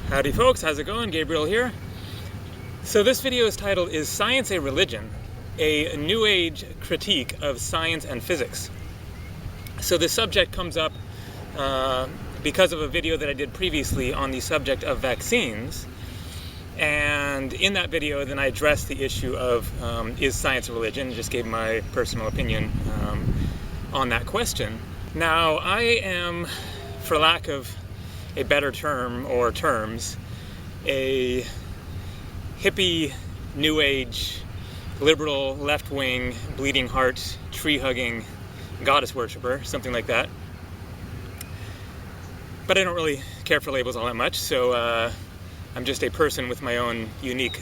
Howdy folks, how's it going? Gabriel here. So this video is titled, Is Science a Religion? A New Age Critique of Science and Physics. So this subject comes up because of a video that I did previously on the subject of vaccines. And in that video, then I addressed the issue of is science a religion? Just gave my personal opinion on that question. Now, I am, for lack of a better term or terms, a hippie, new age, liberal, left-wing, bleeding heart, tree-hugging goddess worshiper, something like that. But I don't really care for labels all that much, so I'm just a person with my own unique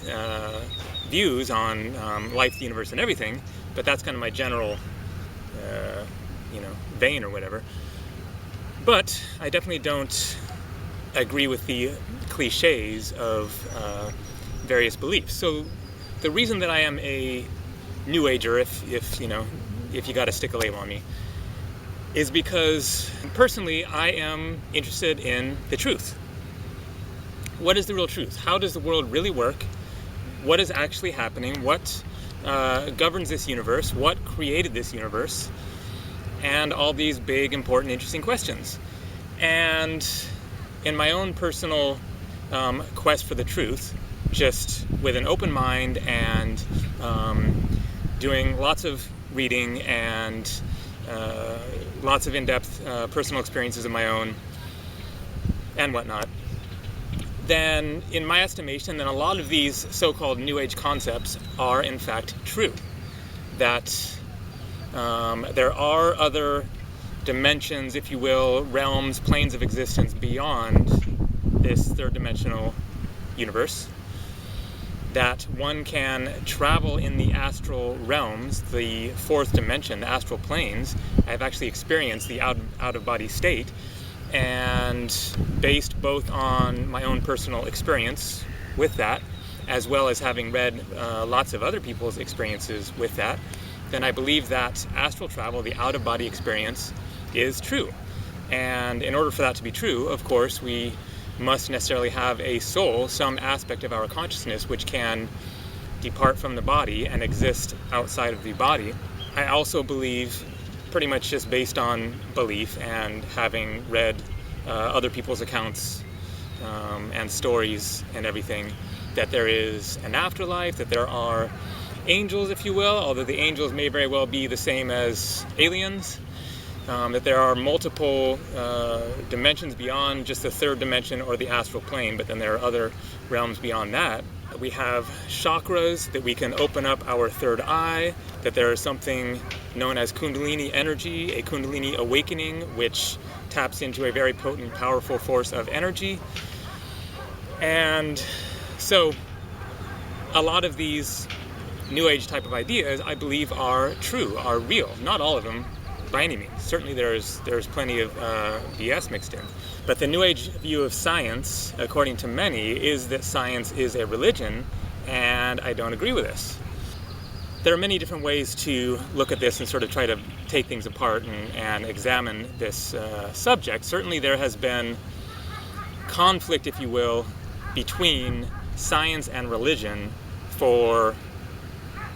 views on life, the universe, and everything. But that's kind of my general, vein or whatever. But I definitely don't agree with the cliches of various beliefs. So the reason that I am a New Ager, if you got to stick a label on me, is because personally I am interested in the truth. What is the real truth? How does the world really work? What is actually happening? What governs this universe? What created this universe? And all these big, important, interesting questions. And in my own personal quest for the truth, just with an open mind and doing lots of reading and lots of in-depth personal experiences of my own and whatnot, then in my estimation, then a lot of these so-called New Age concepts are in fact true. That there are other dimensions, if you will, realms, planes of existence beyond this third-dimensional universe. That one can travel in the astral realms, the fourth dimension, the astral planes. I've actually experienced the out-of-body state, and based both on my own personal experience with that, as well as having read lots of other people's experiences with that, then I believe that astral travel, the out-of-body experience, is true. And in order for that to be true, of course, we must necessarily have a soul, some aspect of our consciousness which can depart from the body and exist outside of the body. I also believe, pretty much just based on belief and having read other people's accounts and stories and everything, that there is an afterlife, that there are angels, if you will, although the angels may very well be the same as aliens, that there are multiple dimensions beyond just the third dimension or the astral plane, but then there are other realms beyond that. We have chakras, that we can open up our third eye, that there is something known as Kundalini energy, a Kundalini awakening, which taps into a very potent, powerful force of energy. And so a lot of these New Age type of ideas, I believe, are true, are real. Not all of them, by any means. Certainly there's plenty of BS mixed in. But the New Age view of science, according to many, is that science is a religion, and I don't agree with this. There are many different ways to look at this and sort of try to take things apart and examine this subject. Certainly there has been conflict, if you will, between science and religion for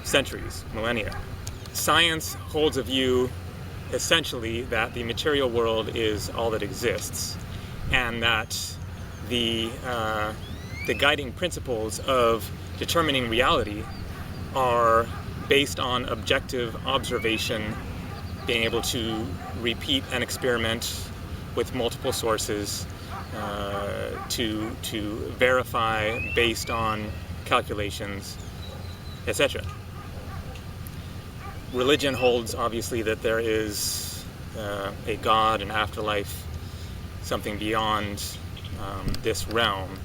centuries, millennia. Science holds a view essentially that the material world is all that exists, and that the guiding principles of determining reality are based on objective observation, being able to repeat an experiment with multiple sources to verify based on calculations, etc. Religion holds, obviously, that there is a God, an afterlife, something beyond this realm,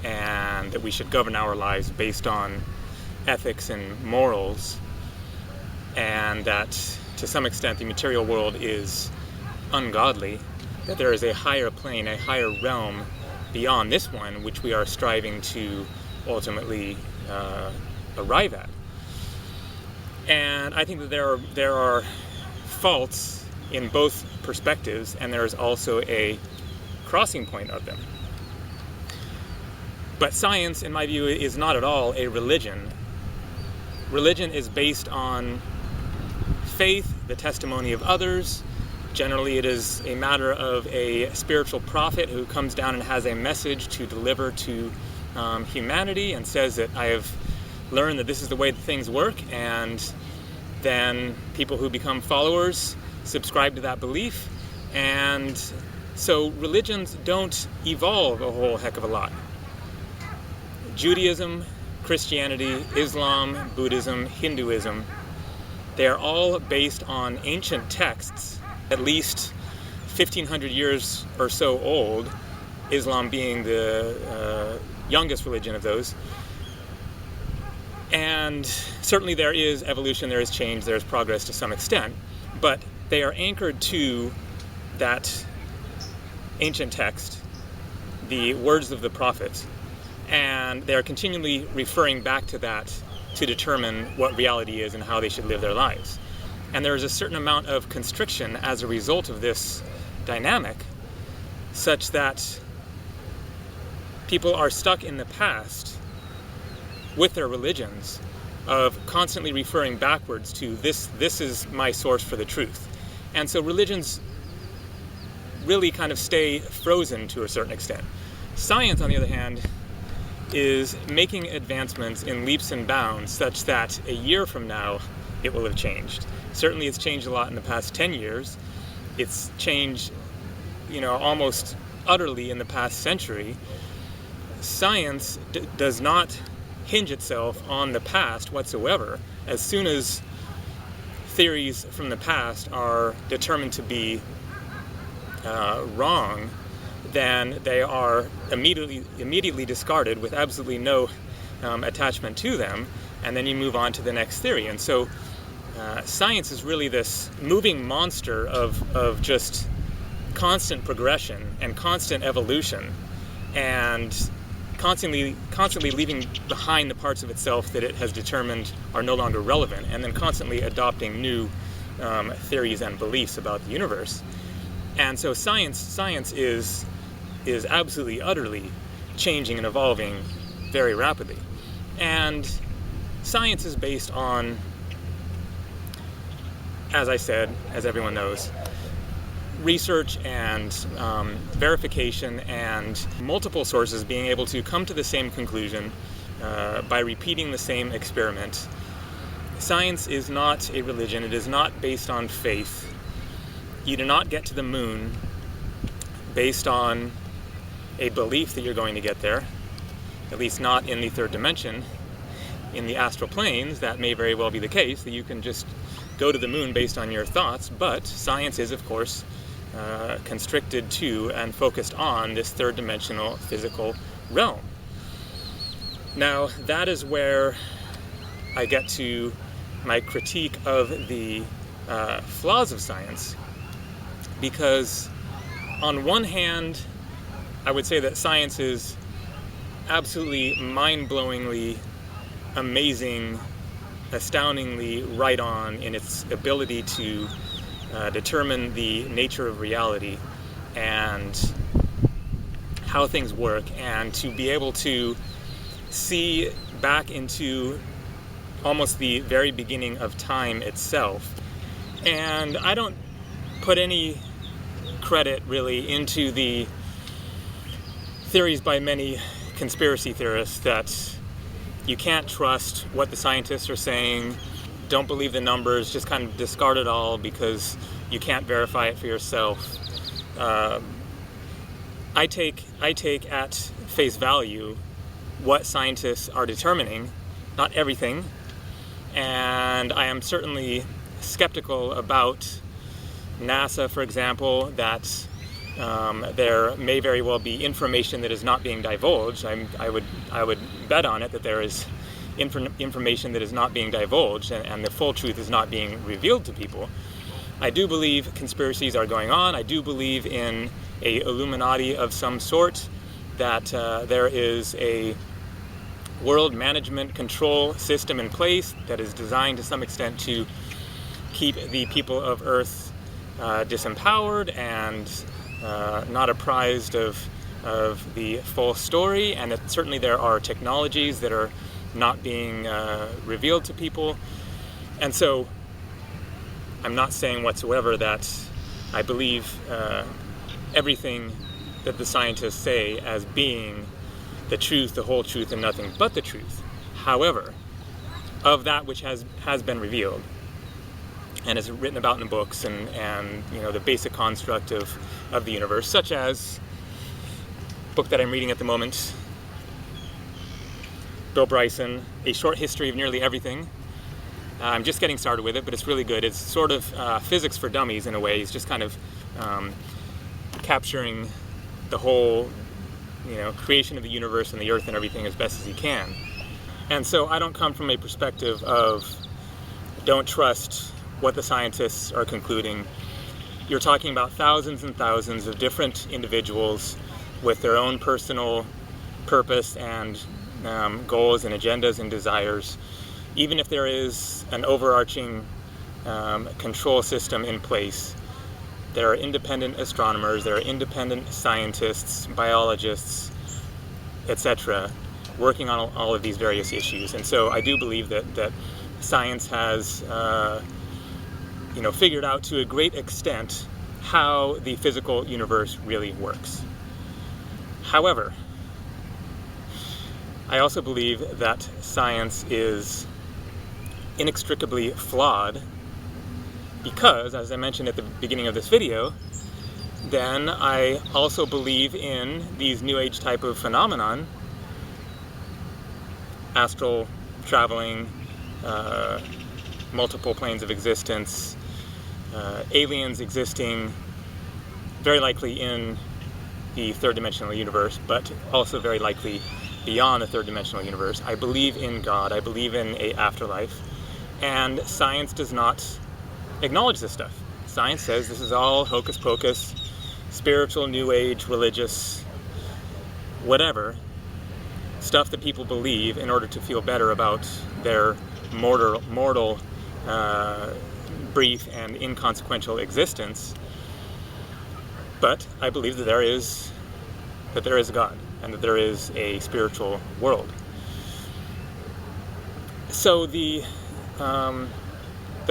and that we should govern our lives based on ethics and morals, and that to some extent the material world is ungodly, that there is a higher plane, a higher realm beyond this one, which we are striving to ultimately arrive at. And I think that there are faults in both perspectives, and there is also a crossing point of them. But science, in my view, is not at all a religion. Religion is based on faith, the testimony of others. Generally, it is a matter of a spiritual prophet who comes down and has a message to deliver to humanity and says that I have learned that this is the way that things work, and then people who become followers subscribe to that belief. And so religions don't evolve a whole heck of a lot. Judaism, Christianity, Islam, Buddhism, Hinduism, they are all based on ancient texts, at least 1,500 years or so old, Islam being the youngest religion of those. And certainly there is evolution, there is change, there is progress to some extent, but they are anchored to that ancient text, the words of the prophets, and they are continually referring back to that to determine what reality is and how they should live their lives. And there is a certain amount of constriction as a result of this dynamic, such that people are stuck in the past with their religions of constantly referring backwards to this is my source for the truth. And so religions really kind of stay frozen to a certain extent. Science, on the other hand, is making advancements in leaps and bounds such that a year from now it will have changed. Certainly it's changed a lot in the past 10 years. It's changed, almost utterly in the past century. Science does not hinge itself on the past whatsoever. As soon as theories from the past are determined to be wrong, then they are immediately discarded with absolutely no attachment to them, and then you move on to the next theory. And so science is really this moving monster of just constant progression and constant evolution, and constantly leaving behind the parts of itself that it has determined are no longer relevant, and then constantly adopting new theories and beliefs about the universe. And so science is absolutely, utterly changing and evolving very rapidly. And science is based on, as I said, as everyone knows, research and verification and multiple sources being able to come to the same conclusion by repeating the same experiment. Science is not a religion. It is not based on faith. You do not get to the moon based on a belief that you're going to get there, at least not in the third dimension. In the astral planes, that may very well be the case, that you can just go to the moon based on your thoughts, but science is, of course, constricted to and focused on this third dimensional physical realm. Now, that is where I get to my critique of the flaws of science, because on one hand, I would say that science is absolutely mind-blowingly amazing, astoundingly right on in its ability to determine the nature of reality and how things work, and to be able to see back into almost the very beginning of time itself. And I don't put any credit really into the theories by many conspiracy theorists that you can't trust what the scientists are saying, don't believe the numbers, just kind of discard it all because you can't verify it for yourself. I take at face value what scientists are determining, not everything, and I am certainly skeptical about NASA, for example, that there may very well be information that is not being divulged. I would bet on it that there is information that is not being divulged, and the full truth is not being revealed to people. I do believe conspiracies are going on. I do believe in a Illuminati of some sort, that there is a world management control system in place that is designed to some extent to keep the people of Earth disempowered and not apprised of of the full story, and that certainly there are technologies that are not being revealed to people. And so I'm not saying whatsoever that I believe everything that the scientists say as being the truth, the whole truth, and nothing but the truth. However, of that which has been revealed and is written about in the books, and the basic construct of the universe, such as the book that I'm reading at the moment, Bill Bryson, A Short History of Nearly Everything. I'm just getting started with it, but it's really good. It's sort of physics for dummies in a way. He's just kind of capturing the whole creation of the universe and the earth and everything as best as he can. And so I don't come from a perspective of don't trust what the scientists are concluding. You're talking about thousands and thousands of different individuals with their own personal purpose and goals and agendas and desires. Even if there is an overarching control system in place, there are independent astronomers, there are independent scientists, biologists, etc., working on all of these various issues. And so I do believe that science has figured out to a great extent how the physical universe really works. However, I also believe that science is inextricably flawed because, as I mentioned at the beginning of this video, then I also believe in these New Age type of phenomenon, astral traveling, multiple planes of existence, aliens existing, very likely in the third dimensional universe, but also very likely beyond the third dimensional universe. I believe in God. I believe in an afterlife. And science does not acknowledge this stuff. Science says this is all hocus pocus, spiritual, New Age, religious, whatever, stuff that people believe in order to feel better about their mortal brief and inconsequential existence. But I believe that there is a God and that there is a spiritual world. So the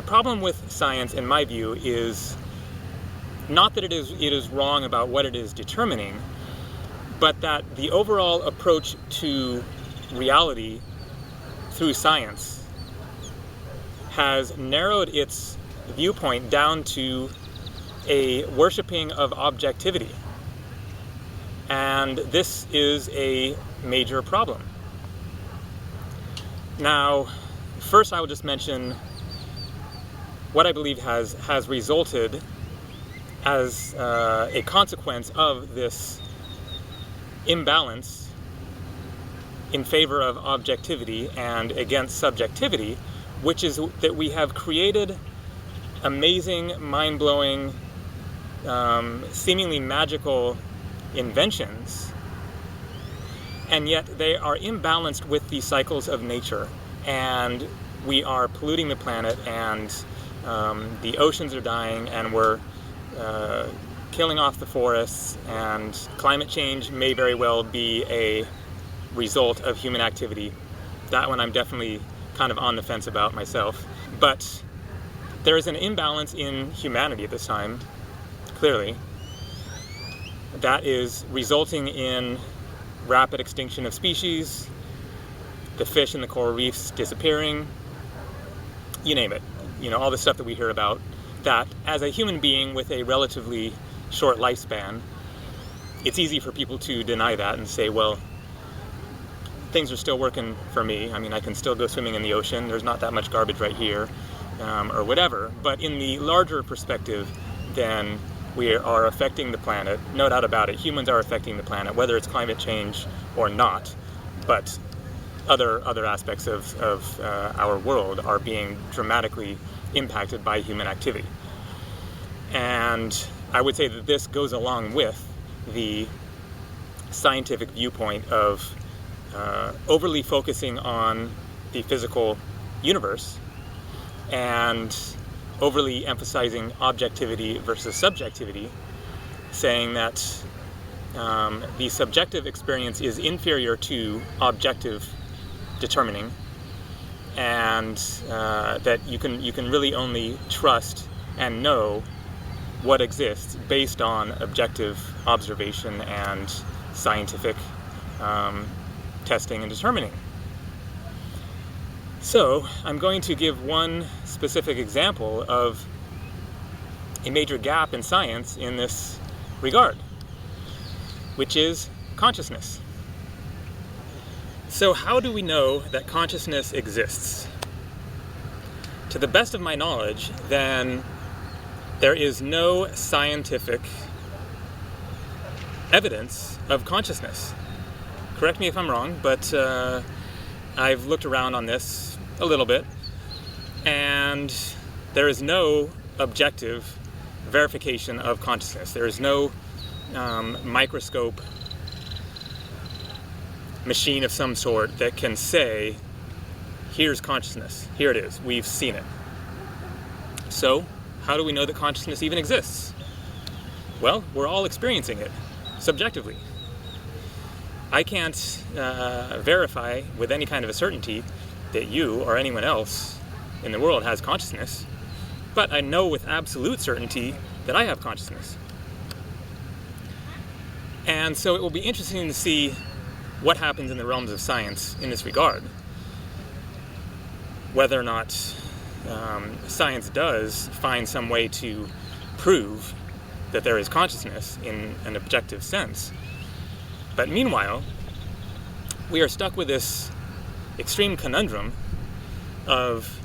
problem with science, in my view, is not that it is wrong about what it is determining, but that the overall approach to reality through science has narrowed its viewpoint down to a worshiping of objectivity. And this is a major problem. Now, first I will just mention what I believe has resulted as a consequence of this imbalance in favor of objectivity and against subjectivity, which is that we have created amazing, mind-blowing, seemingly magical inventions, and yet they are imbalanced with the cycles of nature, and we are polluting the planet, and the oceans are dying, and we're killing off the forests, and climate change may very well be a result of human activity. That one I'm definitely kind of on the fence about myself. But there is an imbalance in humanity at this time, clearly, that is resulting in rapid extinction of species, the fish in the coral reefs disappearing, you name it. All the stuff that we hear about, that as a human being with a relatively short lifespan, it's easy for people to deny that and say, well, things are still working for me. I mean, I can still go swimming in the ocean. There's not that much garbage right here, or whatever. But in the larger perspective, then we are affecting the planet. No doubt about it. Humans are affecting the planet, whether it's climate change or not. But other aspects of our world are being dramatically impacted by human activity. And I would say that this goes along with the scientific viewpoint of overly focusing on the physical universe and overly emphasizing objectivity versus subjectivity, saying that the subjective experience is inferior to objective determining, and that you can really only trust and know what exists based on objective observation and scientific testing and determining. So I'm going to give one specific example of a major gap in science in this regard, which is consciousness. So how do we know that consciousness exists? To the best of my knowledge, then, there is no scientific evidence of consciousness. Correct me if I'm wrong, but I've looked around on this a little bit, and there is no objective verification of consciousness. There is no microscope machine of some sort that can say, here's consciousness, here it is, we've seen it. So, how do we know that consciousness even exists? Well, we're all experiencing it, subjectively. I can't verify with any kind of a certainty that you or anyone else in the world has consciousness, but I know with absolute certainty that I have consciousness. And so it will be interesting to see what happens in the realms of science in this regard. Whether or not science does find some way to prove that there is consciousness in an objective sense. But meanwhile, we are stuck with this extreme conundrum of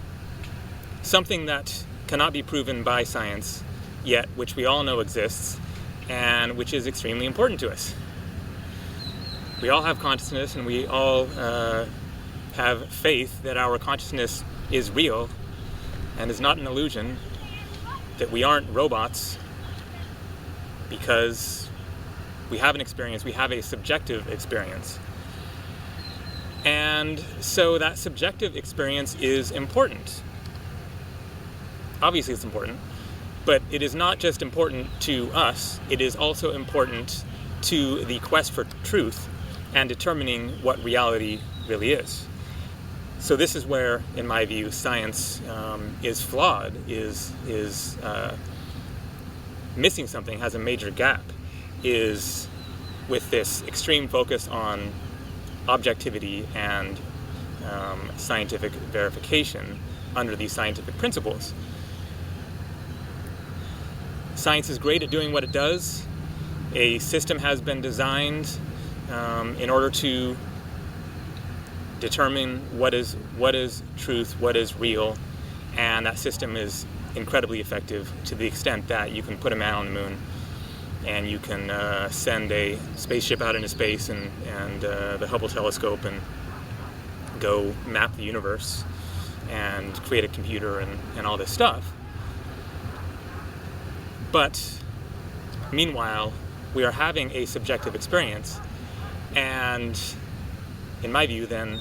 something that cannot be proven by science yet, which we all know exists, and which is extremely important to us. We all have consciousness, and we all have faith that our consciousness is real and is not an illusion, that we aren't robots, because we have an experience, we have a subjective experience. And so that subjective experience is important. Obviously it's important, but it is not just important to us, it is also important to the quest for truth and determining what reality really is. So this is where, in my view, science is flawed, is missing something, has a major gap, is with this extreme focus on objectivity and scientific verification under these scientific principles. Science is great at doing what it does. A system has been designed in order to determine what is truth, what is real, and that system is incredibly effective to the extent that you can put a man on the moon, and you can send a spaceship out into space and the Hubble telescope and go map the universe and create a computer and all this stuff. But meanwhile, we are having a subjective experience, and in my view then,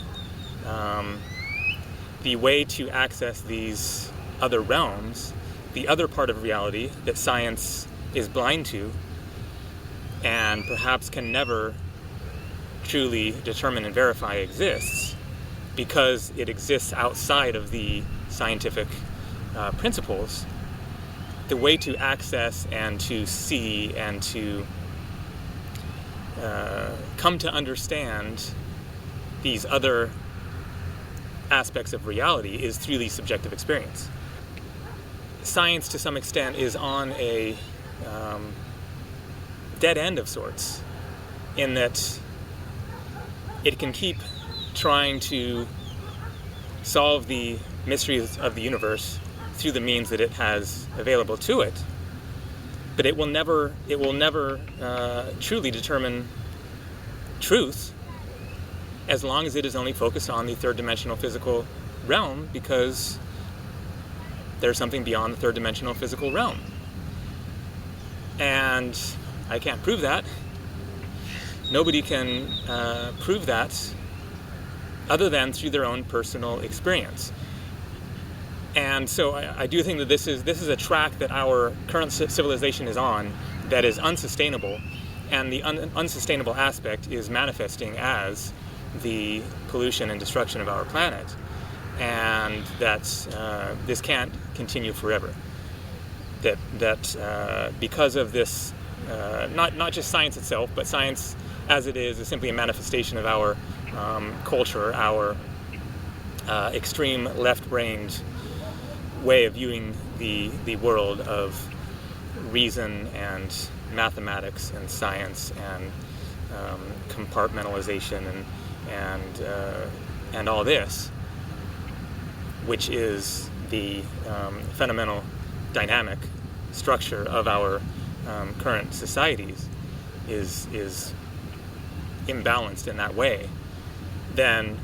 the way to access these other realms, the other part of reality that science is blind to and perhaps can never truly determine and verify exists because it exists outside of the scientific principles, the way to access and to see and to come to understand these other aspects of reality is through the subjective experience. Science, to some extent, is on a dead end of sorts, in that it can keep trying to solve the mysteries of the universe through the means that it has available to it, but it will never truly determine truth as long as it is only focused on the third-dimensional physical realm, because there's something beyond the third-dimensional physical realm. And I can't prove that. Nobody can prove that other than through their own personal experience. And so I do think that this is a track that our current civilization is on that is unsustainable And the unsustainable aspect is manifesting as the pollution and destruction of our planet, and that this can't continue forever. That because of this, not just science itself, but science as it is simply a manifestation of our culture, our extreme left-brained way of viewing the world of reason and mathematics and science and compartmentalization and all this, which is the fundamental dynamic structure of our current societies, is imbalanced in that way, then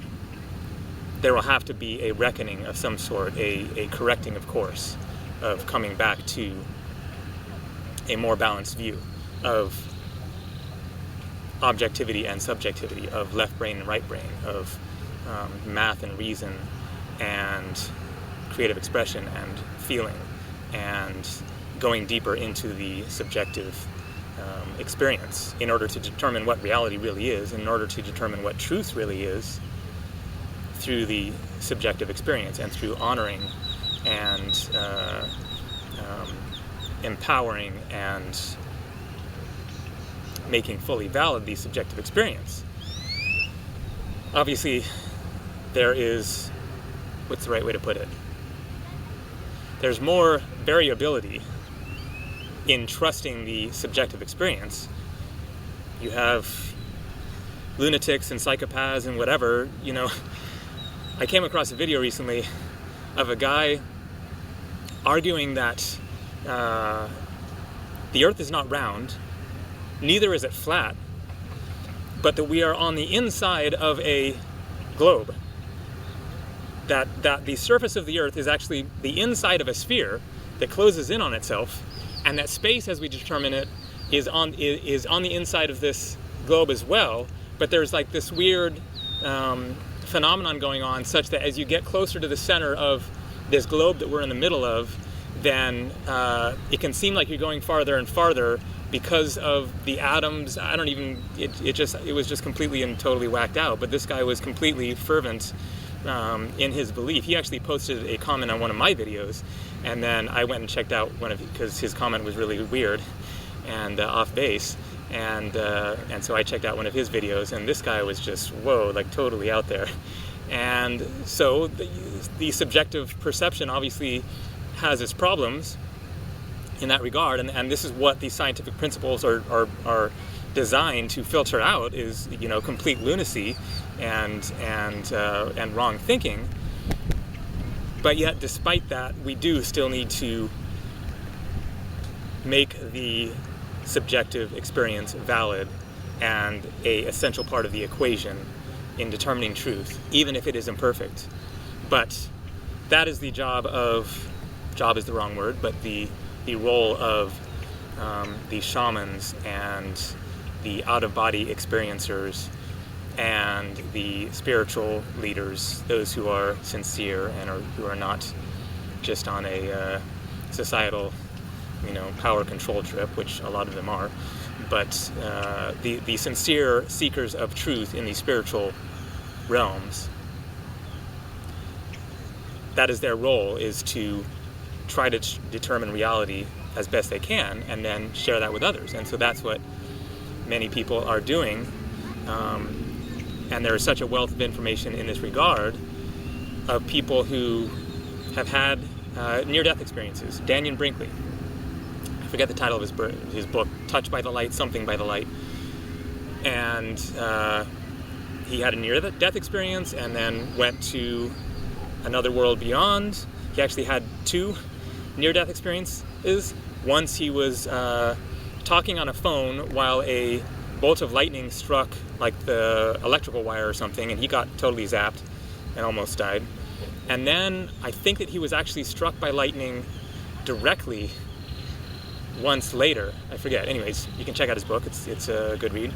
there will have to be a reckoning of some sort, a correcting of course, of coming back to a more balanced view of objectivity and subjectivity, of left brain and right brain, of math and reason and creative expression and feeling, and going deeper into the subjective experience in order to determine what reality really is, in order to determine what truth really is, through the subjective experience and through honoring and empowering and making fully valid the subjective experience. Obviously, there is, what's the right way to put it? There's more variability in trusting the subjective experience. You have lunatics and psychopaths and whatever, you know. I came across a video recently of a guy arguing that the earth is not round, neither is it flat, but that we are on the inside of a globe. That the surface of the earth is actually the inside of a sphere that closes in on itself, and that space as we determine it is on the inside of this globe as well, but there's like this weird phenomenon going on such that as you get closer to the center of this globe that we're in the middle of, then it can seem like you're going farther and farther because of the atoms. It was just completely and totally whacked out. But this guy was completely fervent in his belief. He actually posted a comment on one of my videos, and then I went and checked out because his comment was really weird and off base. And so I checked out one of his videos, and this guy was just, whoa, like totally out there. And so the subjective perception obviously has its problems in that regard, and this is what these scientific principles are designed to filter out, is, you know, complete lunacy and wrong thinking. But yet, despite that, we do still need to make the subjective experience valid and a essential part of the equation in determining truth, even if it is imperfect. But that is the job is the wrong word, but the role of the shamans and the out-of-body experiencers and the spiritual leaders, those who are sincere and who are not just on a societal, you know, power control trip, which a lot of them are, but the sincere seekers of truth in the spiritual realms. That is their role, is to try to determine reality as best they can and then share that with others. And so that's what many people are doing. And there is such a wealth of information in this regard of people who have had near-death experiences. Daniel Brinkley, I forget the title of his book, Touched by the Light, something by the light. And he had a near-death experience and then went to another world beyond. He actually had 2 near-death experiences. Once he was talking on a phone while a bolt of lightning struck like the electrical wire or something, and he got totally zapped and almost died. And then I think that he was actually struck by lightning directly once later. I forget. Anyways, you can check out his book. It's a good read.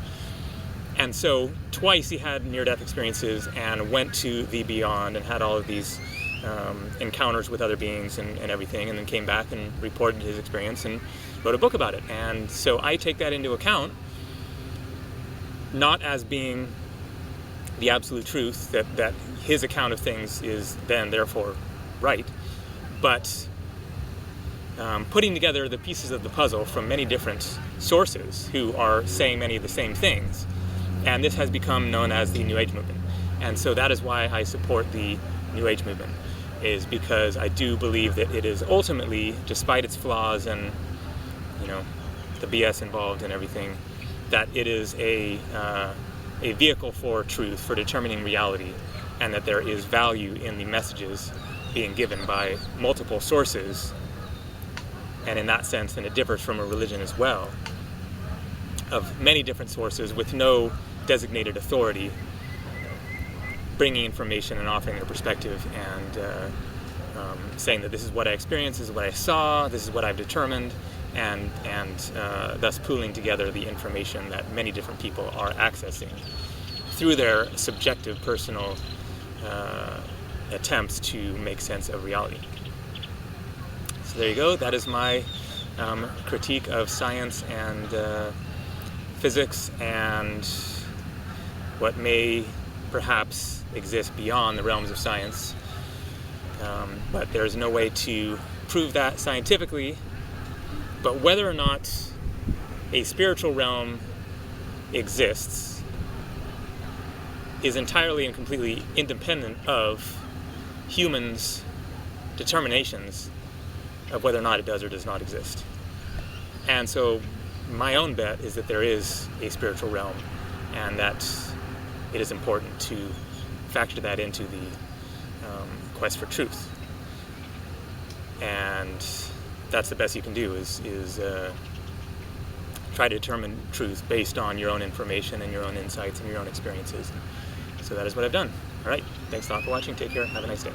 And so twice he had near-death experiences and went to the beyond and had all of these encounters with other beings and everything, and then came back and reported his experience and wrote a book about it. And so I take that into account not as being the absolute truth, that his account of things is then therefore right, but putting together the pieces of the puzzle from many different sources who are saying many of the same things. And this has become known as the New Age movement. And so that is why I support the New Age movement, is because I do believe that it is ultimately, despite its flaws and, you know, the BS involved and everything, that it is a vehicle for truth, for determining reality, and that there is value in the messages being given by multiple sources. And in that sense, then it differs from a religion as well, of many different sources with no designated authority, bringing information and offering their perspective and saying that this is what I experienced, this is what I saw, this is what I've determined, and thus pooling together the information that many different people are accessing through their subjective personal attempts to make sense of reality. So there you go. That is my critique of science and physics and what may perhaps exist beyond the realms of science. But there's no way to prove that scientifically. But whether or not a spiritual realm exists is entirely and completely independent of humans' determinations of whether or not it does or does not exist. And so my own bet is that there is a spiritual realm, and that it is important to factor that into the quest for truth. And that's the best you can do, is try to determine truth based on your own information and your own insights and your own experiences. So that is what I've done. All right, thanks a lot for watching. Take care. Have a nice day.